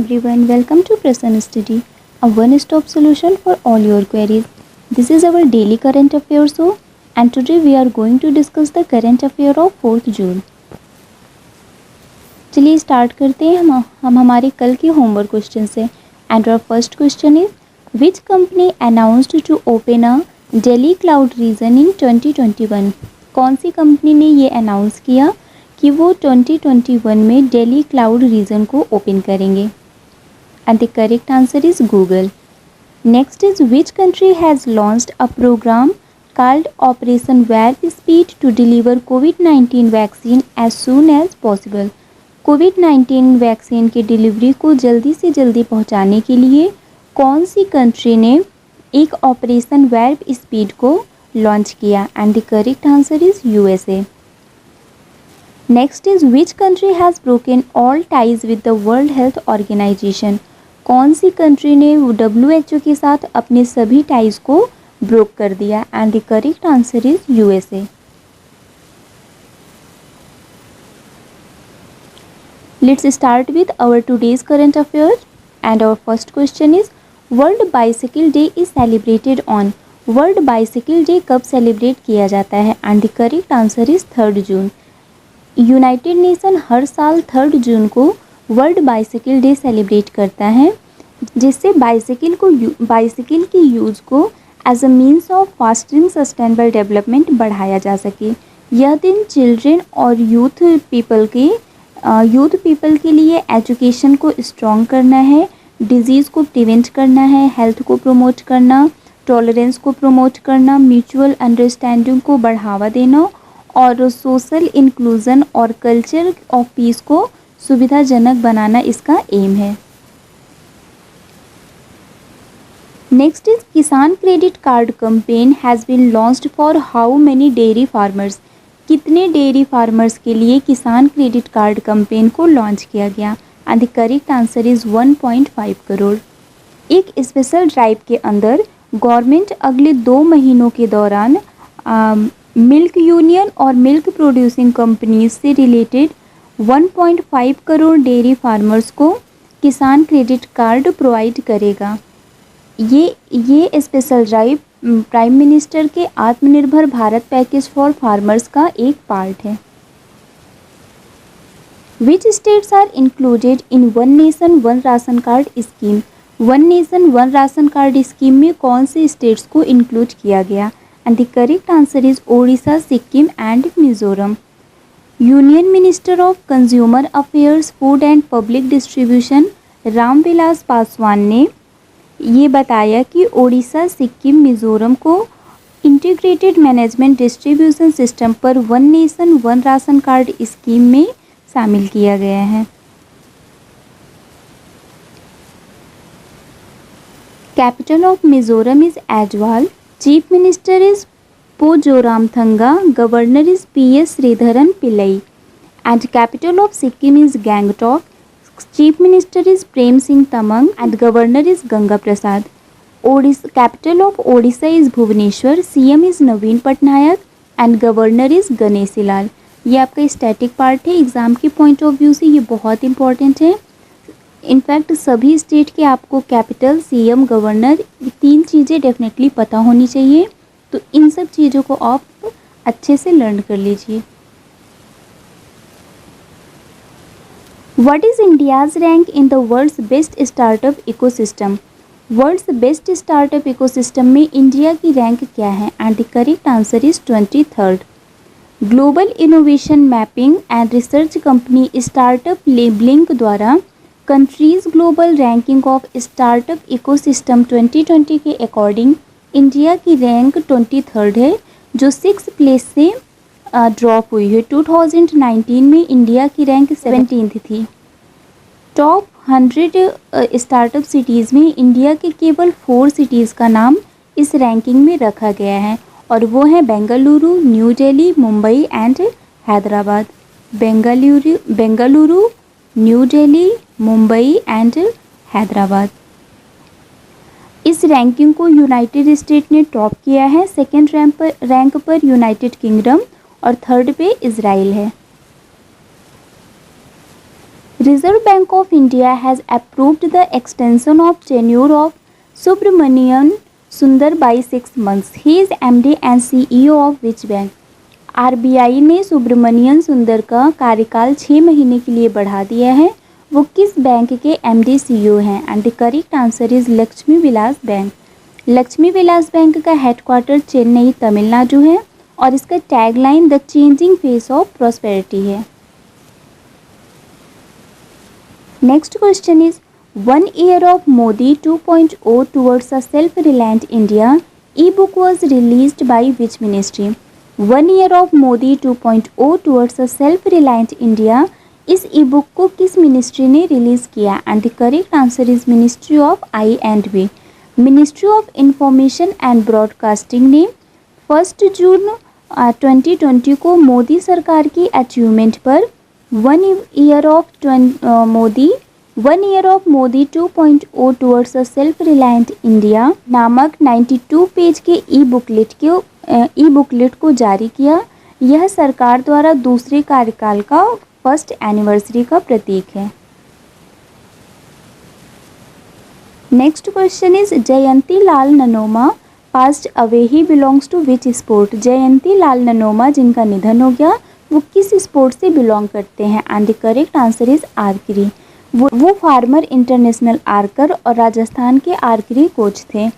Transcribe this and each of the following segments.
everyone, welcome to Prasanna Study, a one-stop solution for all your queries. This is our daily current affairs show, and today we are going to discuss the current affair of 4th June. चलिए start करते हैं हम हमारे कल के homework question से. And our first question is which company announced to open a Delhi cloud region in 2021. कौन सी company ने ये अनाउंस किया कि वो 2021 में दिल्ली क्लाउड रीजन को ओपन करेंगे. And the correct answer is Google. Next is which country has launched a programme called operation warp speed to deliver covid vaccine as soon as possible. Covid vaccine की delivery को जल्दी से जल्दी पहुंचाने के लिए कौन सी कंट्री ने एक ऑपरेशन वार्प स्पीड को लॉन्च किया. And the correct answer is USA. Next is which country has broken all ties with the World Health Organization. कौन सी कंट्री ने WHO के साथ अपने सभी टाइज को ब्रोक कर दिया. And the correct answer is USA. Let's start with our today's current affairs. And our first question is World Bicycle Day is celebrated on. World Bicycle Day कब celebrate किया जाता है. And the correct answer is 3 June. United Nation हर साल 3 जून को world bicycle day celebrate करता है, जिससे बाइसिकल की यूज़ को as a means of fostering sustainable development बढ़ाया जा सके. यह दिन चिल्ड्रेन और यूथ पीपल के लिए एजुकेशन को स्ट्रॉन्ग करना है, डिजीज़ को प्रिवेंट करना है, हेल्थ को प्रमोट करना, टॉलरेंस को प्रमोट करना, म्यूचुअल अंडरस्टैंडिंग को बढ़ावा देना और सोशल इंक्लूज़न और कल्चर ऑफ पीस को सुविधाजनक बनाना इसका एम है. Next is Kisan credit card campaign has been launched for how many dairy farmers. कितने डेयरी फार्मर्स के लिए किसान क्रेडिट कार्ड कैंपेन को लॉन्च किया गया. And the correct answer is 1.5 crore. एक स्पेशल ड्राइव के अंदर गवर्नमेंट अगले 2 महीनों के दौरान मिल्क यूनियन और मिल्क प्रोड्यूसिंग कंपनीज से रिलेटेड 1.5 करोड़ डेयरी फार्मर्स को किसान क्रेडिट कार्ड प्रोवाइड करेगा. ये स्पेशल ड्राइव प्राइम मिनिस्टर के आत्मनिर्भर भारत पैकेज फॉर फार्मर्स का एक पार्ट है. Which states are included in one nation one ration card scheme. One nation one ration card scheme में कौन से स्टेट्स को इंक्लूड किया गया. And the correct answer is Odisha, Sikkim and Mizoram. Union minister of consumer affairs, food and public distribution Ramvilas Paswan ने ये बताया कि ओडिशा, सिक्किम, मिजोरम को इंटीग्रेटेड मैनेजमेंट डिस्ट्रीब्यूशन सिस्टम पर one nation one ration card scheme में शामिल किया गया है. Capital of Mizoram is Aizawl. Chief minister is Zoramthanga. Governor is PS Sreedharan Pillai. And capital of Sikkim is Gangtok. Chief minister is Prem Singh Tamang and governor is Ganga Prasad. Capital of Odisha is Bhubaneswar. CM is Naveen Patnaik and governor is Ganeshi Lal. ये आपका static part है. Exam के point of view से ये बहुत important है. In fact सभी state के आपको कैपिटल, CM, गवर्नर, 3 चीज़ें डेफिनेटली पता होनी चाहिए. तो इन सब चीज़ों को आप अच्छे से लर्न कर लीजिए. What is India's rank in the world's best startup ecosystem? World's best startup ecosystem में इंडिया की रैंक क्या है. And the correct answer is 23rd. Global innovation mapping and research company startup labeling द्वारा countries global ranking of startup ecosystem 2020 के according India की rank 23rd है, जो 6th place से ड्रॉप हुई है. 2019 में इंडिया की रैंक 17th थी. टॉप 100 स्टार्टअप सिटीज़ में इंडिया के केवल 4 सिटीज़ का नाम इस रैंकिंग में रखा गया है, और वो हैं Bengaluru, new Delhi, Mumbai and Hyderabad. Bengaluru, new Delhi, Mumbai and Hyderabad. इस रैंकिंग को यूनाइटेड स्टेट ने टॉप किया है. सेकेंड रैंक पर यूनाइटेड किंगडम और 3rd पे इज़राइल है. Reserve Bank of India has approved the extension of tenure of Subramanian Sundar by 6 months. He is MD and CEO of which bank? RBI ने सुब्रमण्यन सुंदर का कार्यकाल 6 महीने के लिए बढ़ा दिया है। वो किस बैंक के MD CEO हैं? And the correct answer is Lakshmi Vilas bank. Lakshmi Vilas bank का हेडक्वार्टर चेन्नई तमिलनाडु है और इसका tagline the changing face of prosperity है। Next question is 1 year of Modi 2.0 towards a self-reliant India e-book was released by which ministry? 1 year of Modi 2.0 towards a self-reliant India इस ई book को किस ministry ने release किया? And the correct answer is ministry of I&B। Ministry of information and broadcasting ने 1 जून 2020 को मोदी सरकार की achievement पर 1 year of Modi 2.0 towards a self-reliant India नामक 92 पेज के ई बुकलेट को जारी किया। यह सरकार द्वारा दूसरे कार्यकाल का फर्स्ट एनिवर्सरी का प्रतीक है। Next question is Jayanti Lal Nanoma passed away he belongs to which sport? Jayanti Lal Nanoma जिनका निधन हो गया वो किस स्पोर्ट से बिलोंग करते हैं? And the correct answer is archery. वो फार्मर इंटरनेशनल आर्कर और राजस्थान के आर्करी कोच थे।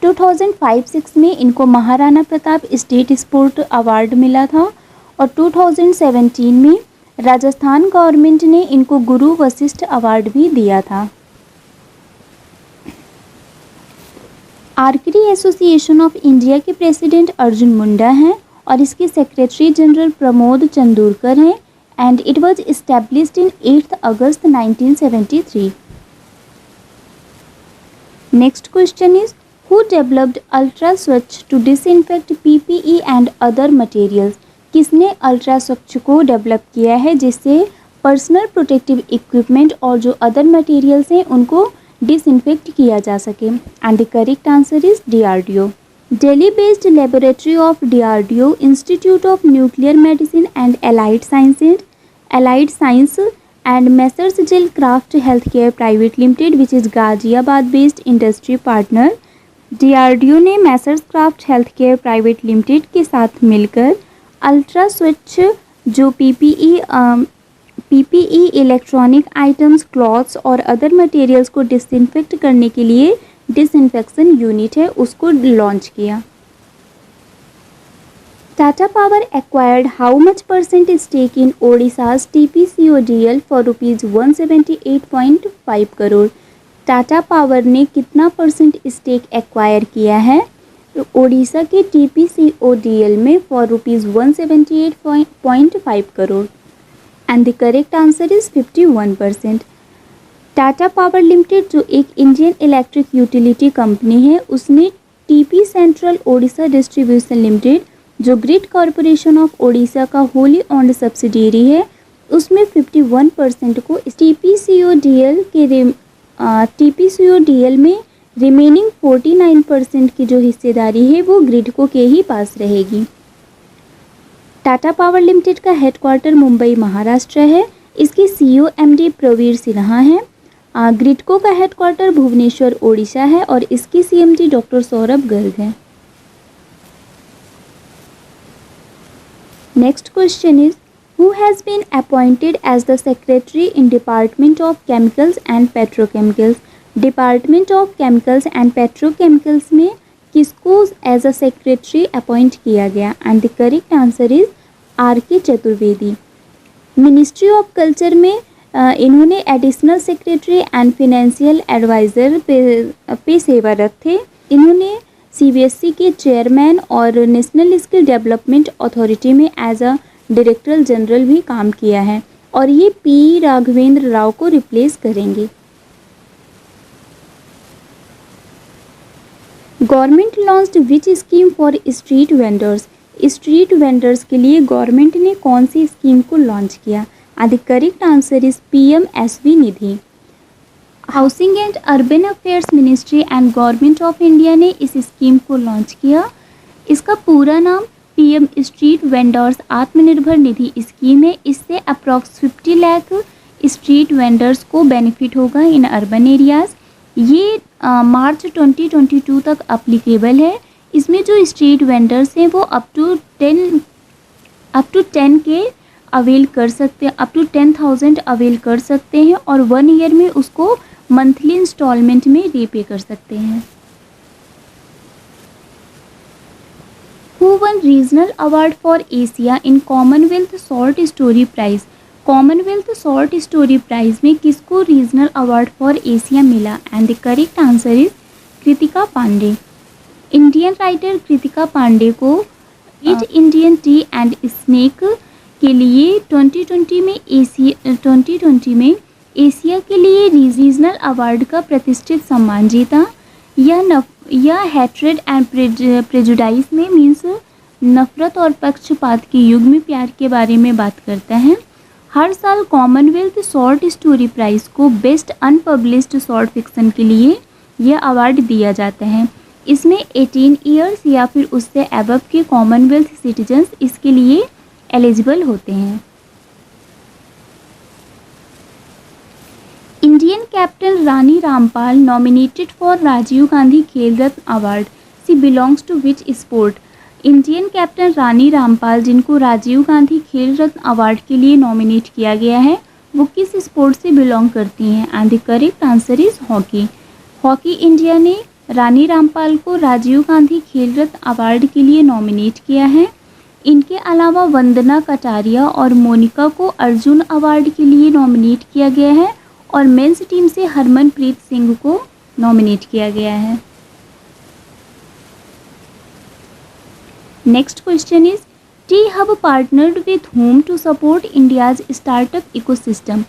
2005-06 में इनको Maharana Pratap state sport award मिला था और 2017 में राजस्थान गवर्नमेंट ने इनको गुरु वशिष्ठ अवार्ड भी दिया था। आर्करी एसोसिएशन ऑफ इंडिया के प्रेसिडेंट अर्जुन मुंडा हैं और इसके सेक्रेटरी जनरल प्रमोद चंदूरकर हैं and it was established in 8 August 1973। Next question is who developed ultra Swachh to disinfect PPE and other materials? किसने अल्ट्रा स्वच्छ को डेवलप किया है जिससे पर्सनल प्रोटेक्टिव इक्विपमेंट और जो अदर मटेरियल्स हैं उनको डिसइंफेक्ट किया जा सके? And the correct answer is DRDO। Delhi based laboratory of DRDO Institute of Nuclear Medicine and Allied Science and Messrs Gel Craft Healthcare Private Limited which is Ghaziabad based industry partner। DRDO ने Messrs Craft Healthcare Private Limited के साथ मिलकर ultra Swachh जो PPE electronic items clothes और other materials को disinfect करने के लिए डिसइंफेक्शन यूनिट है उसको लॉन्च किया। Tata power acquired how much % stake in Odisha's TPCODL for ₹178.5 crore? Tata power ने कितना % स्टेक एक्वायर किया है ओडिशा के TPCODL में for ₹178.5 crore? And the correct answer is 51%। Tata power limited जो एक इंडियन इलेक्ट्रिक यूटिलिटी कंपनी है उसने TP central Odisha distribution limited जो ग्रिड कॉरपोरेशन ऑफ ओडिशा का होली ऑन्ड सब्सिडियरी है उसमें 51% को TPCODL में रिमेनिंग 49% की जो हिस्सेदारी है वो ग्रिडको के ही पास रहेगी। टाटा पावर लिमिटेड का हेडक्वार्टर मुंबई महाराष्ट्र है। इसके CEO MD प्रवीर सिन्हा हैं। ग्रिडको का हेडक्वार्टर भुवनेश्वर ओडिशा है और इसकी CMD डॉक्टर सौरभ गर्ग हैं। Next question is who has been appointed as the secretary in department of chemicals and petrochemicals? Department of chemicals and petrochemicals में किसको एज अ सेक्रेटरी अपॉइंट किया गया? And the correct answer is RK Chaturvedi. Ministry of culture में इन्होंने additional secretary and financial adviser पे सेवारत थे। इन्होंने CBSE के चेयरमैन और नेशनल स्किल डेवलपमेंट अथॉरिटी में एज अ डायरेक्टर जनरल भी काम किया है और ये P राघवेंद्र राव को रिप्लेस करेंगे। Government launched which scheme for street vendors? Street vendors के लिए गवर्नमेंट ने कौन सी स्कीम को लॉन्च किया? The correct answer is PMSV Nidhi. Housing and urban affairs ministry and government of India ने इस स्कीम को लॉन्च किया। इसका पूरा नाम PM street vendors Atmanirbhar Nidhi scheme है। इससे अप्रॉक्स 50 लाख स्ट्रीट वेंडर्स को बेनिफिट होगा इन अर्बन एरियाज़। ये मार्च 2022 तक अप्लीकेबल है। इसमें जो स्ट्रीट वेंडर्स हैं वो अप टू 10 के अवेल कर सकते हैं, अप टू 10,000 अवेल कर सकते हैं और 1 ईयर में उसको मंथली इंस्टॉलमेंट में रीपे कर सकते हैं। Who won regional award for Asia in Commonwealth Short Story Prize? Commonwealth Short Story Prize में किसको रीजनल अवार्ड फॉर एशिया मिला? And the correct answer is Kritika Pandey. Indian writer Kritika Pandey को eat Indian tee and snake के लिए 2020 में Asia के लिए regional award का प्रतिष्ठित सम्मान जीता। यह हैट्रेड एंड प्रेजुडाइस में मीन्स नफरत और पक्षपात के युग में प्यार के बारे में बात करता है। हर साल कॉमनवेल्थ शॉर्ट स्टोरी प्राइज़ को बेस्ट अनपब्लिश्ड शॉर्ट फिक्शन के लिए यह अवार्ड दिया जाता है। इसमें 18 ईयर्स या फिर उससे अबव के कॉमनवेल्थ सिटीजन्स इसके लिए एलिजिबल होते हैं। Indian captain Rani Rampal nominated for Rajiv Gandhi Khel Ratna award. She belongs to which sport? Indian captain Rani Rampal जिनको राजीव गांधी खेल रत्न अवार्ड के लिए नॉमिनेट किया गया है वो किस स्पोर्ट से बिलोंग करती हैं? And the correct answer is hockey. Hockey India ने रानी रामपाल को राजीव गांधी खेल रत्न अवार्ड के लिए नॉमिनेट किया है। इनके अलावा वंदना कटारिया और मोनिका को अर्जुन अवार्ड के लिए नॉमिनेट किया गया है और मेंस टीम से हरमनप्रीत सिंह को नॉमिनेट किया गया है। Next question is T hub partnered with home to support India's startup ecosystem.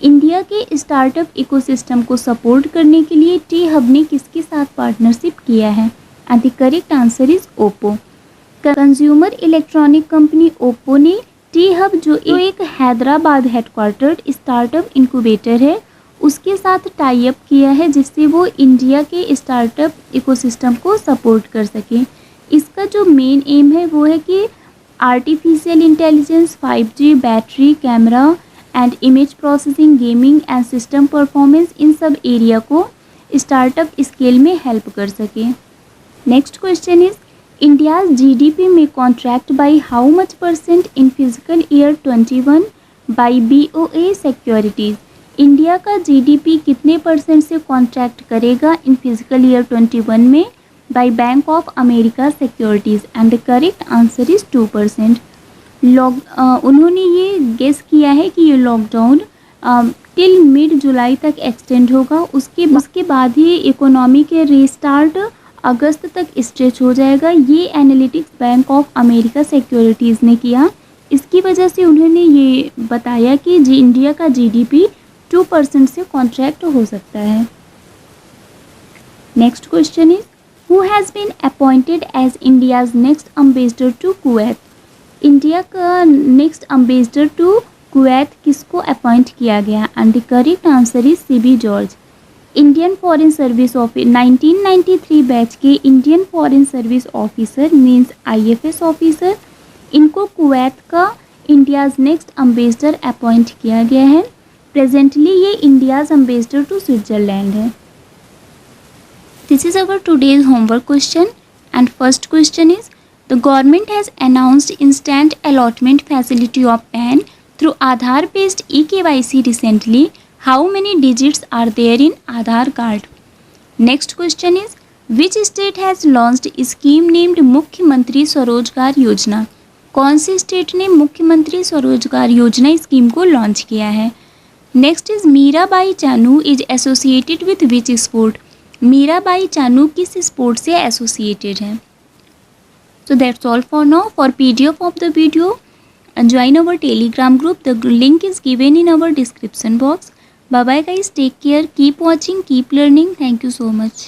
India के स्टार्टअप इकोसिस्टम को सपोर्ट करने के लिए टी हब ने किसके साथ पार्टनरशिप किया है? And the correct answer is Oppo. Consumer electronic company Oppo ने टी हब जो एक हैदराबाद हेडक्वार्टर्ड स्टार्टअप इंक्यूबेटर है उसके साथ टाई अप किया है जिससे वो इंडिया के स्टार्टअप इकोसिस्टम को सपोर्ट कर सके। इसका जो मेन एम है वो है कि artificial intelligence, 5G, battery, camera and image processing, gaming and system performance in सब एरिया को स्टार्टअप स्केल में हेल्प कर सके। Next question is India's GDP में contract by how much percent in physical year 21 by BOA securities. India का GDP कितने percent से contract करेगा इन फिजिकल ईयर 21 में by bank of America securities? And the correct answer is 2%। उन्होंने ये guess किया है कि ये लॉकडाउन टिल मिड जुलाई तक एक्सटेंड होगा, उसके बाद ही इकोनॉमी के रीस्टार्ट अगस्त तक स्ट्रेच हो जाएगा। ये analytics bank of America securities ने किया। इसकी वजह से उन्होंने ये बताया कि इंडिया का GDP 2% से कॉन्ट्रैक्ट हो सकता है। Next question is Who has been appointed as India's next ambassador to Kuwait? India का नेक्स्ट अम्बेसडर टू कुवैत किसको अपॉइंट किया गया? And the correct answer is CB George. Indian foreign service officer 1993 batch के Indian foreign service officer means IFS officer, इनको Kuwait का India's next ambassador appoint किया गया है। प्रेजेंटली ये इंडियाज़ अम्बेसडर टू स्विट्ज़रलैंड है। This is our today's homework question and first question is the government has announced instant allotment facility of PAN through Aadhaar based eKYC recently. How many digits are there in Aadhaar card? Next question is which state has launched a scheme named मुख्यमंत्री स्वरोजगार योजना? कौन से state ने मुख्यमंत्री स्वरोजगार योजना scheme को लॉन्च किया है? Next is Mirabai Chanu is associated with which sport? Mirabai Chanu किस स्पोर्ट से एसोसिएटेड है? So that's all for now. For PDF of the video join our Telegram group. The link is given in our description box. Bye bye guys, take care, keep watching, keep learning. Thank you so much.